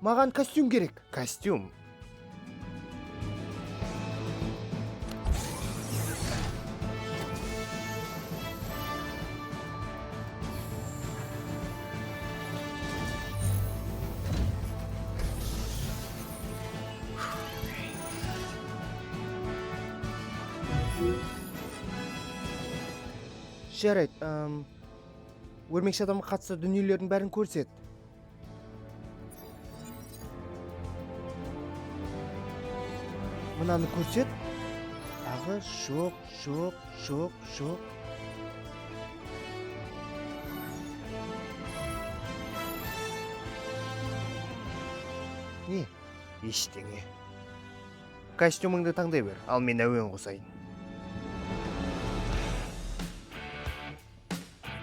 Маған костюм керек. Костюм. Жарайды, өрмекші адамға қатысты дүниелердің бәрін көрсет. Мынаны көрсет. Тағы жоқ. Не? Ештеңе. Костюмыңды таңдай бер, ал мен әуен қосайын.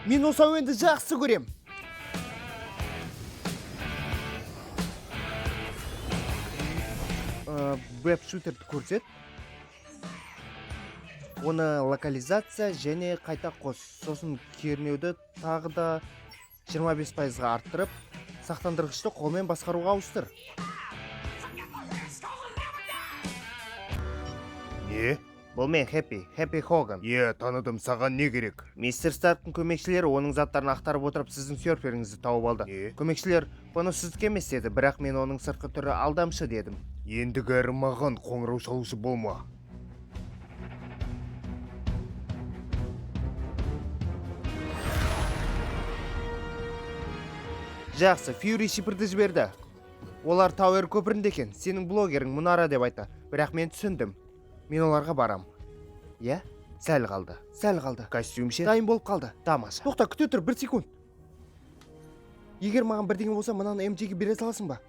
Мен осы әуенді жақсы көрем. Веб-шутерді көрсет. Оны локализация және қайта қос. Сосын кернеуді тағы да 25%-ға арттырып, сақтандырғышты қолмен басқаруға ауыстыр. Не? Бұл мен Хэппи Хоган. Таныдым, саған не керек? Мистер Старктың көмекшілері оның заттарын ақтарып отырып сіздің серферіңізді тауып алды. Көмекшілер бұны сіздікі емес деді, бірақ мен оның сыртқы түрі алдамшы дедім. Ендігәрі маған қоңырау шалушы болма. Жақсы, Фьюри шипірді жіберді. Олар Тауэр көпірінде екен. Сенің блогерің Мұнара деп айтты. Бірақ мен түсіндім. Мен оларға барам. Иә? Сәл қалды. Костюм ше? Дайын болып қалды. Тамаша. Тоқта, күте тұр, 1 секунд. Егер маған бірдеңе болса, мынаны МЖ-ге бере саласың ба?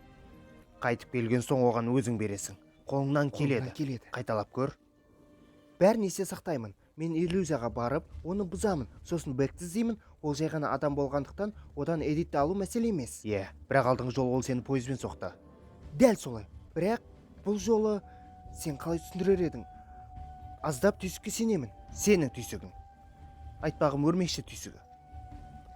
Қайтып келген соң оған өзің бересің. Қолыңнан келеді. Қайталап көр. Бәрін есте сақтаймын. Мен иллюзияға барып, оны бұзамын. Сосын бэкті іздеймін. Ол жай ғана адам болғандықтан, одан эдитті алу мәселе емес. Бірақ алдыңғы жолы ол сені пойызбен соқты. Дәл солай. Бірақ бұл жолы сен қалай түсіндірер едің? Аздап түйсікке сенемін. Сенің түйсігің. Айтпағым өрмекші түйсігі.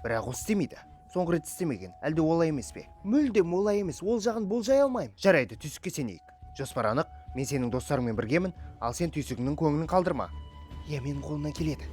Бірақ ол істемейді. Соңғы рет істемеген. Әлде олай емес пе? Мүлдем Мүлдем олай емес. Ол жағын болжай алмаймын. Жарайды, түйсікке сенейік. Жоспар анық, мен сенің достарыңмен біргемін, ал сен түйсігіңнің көңілін қалдырма. Менің қолымнан келеді.